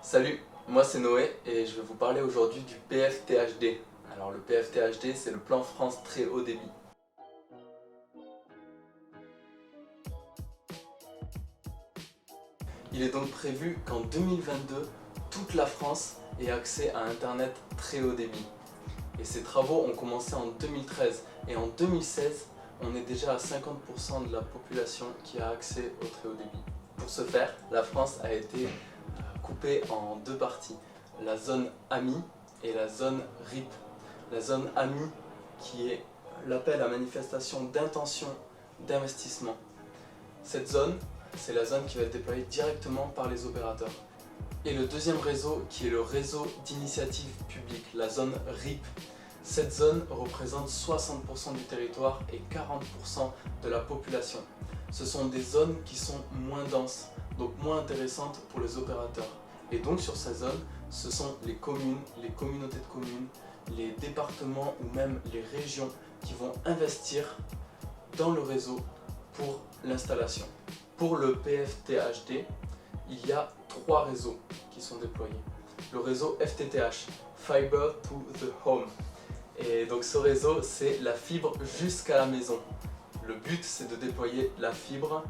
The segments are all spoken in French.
Salut, moi c'est Noé et je vais vous parler aujourd'hui du PFTHD. Alors le PFTHD, c'est le plan France très haut débit. Il est donc prévu qu'en 2022, toute la France ait accès à Internet très haut débit. Et ces travaux ont commencé en 2013 et en 2016, on est déjà à 50% de la population qui a accès au très haut débit. Pour ce faire, la France a été coupée en deux parties, la zone AMI et la zone RIP. La zone AMI qui est l'appel à manifestation d'intention d'investissement. Cette zone, c'est la zone qui va être déployée directement par les opérateurs. Et le deuxième réseau qui est le réseau d'initiative publique, la zone RIP. Cette zone représente 60% du territoire et 40% de la population. Ce sont des zones qui sont moins denses, donc moins intéressantes pour les opérateurs. Et donc sur ces zones, ce sont les communes, les communautés de communes, les départements ou même les régions qui vont investir dans le réseau pour l'installation. Pour le PFTHD, il y a trois réseaux qui sont déployés. Le réseau FTTH, Fiber to the Home. Et donc ce réseau, c'est la fibre jusqu'à la maison. Le but, c'est de déployer la fibre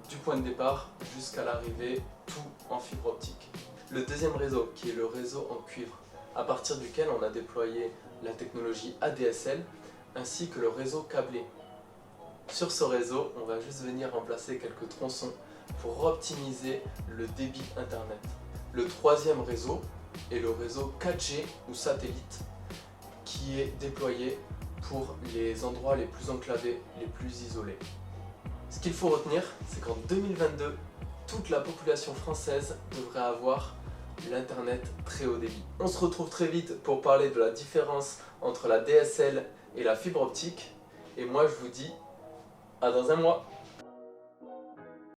du point de départ jusqu'à l'arrivée, tout en fibre optique. Le deuxième réseau, qui est le réseau en cuivre, à partir duquel on a déployé la technologie ADSL, ainsi que le réseau câblé. Sur ce réseau, on va juste venir remplacer quelques tronçons pour optimiser le débit internet. Le troisième réseau est le réseau 4G ou satellite, qui est déployé pour les endroits les plus enclavés, les plus isolés. Ce qu'il faut retenir, c'est qu'en 2022, toute la population française devrait avoir l'internet très haut débit. On se retrouve très vite pour parler de la différence entre la DSL et la fibre optique. Et moi je vous dis à dans un mois.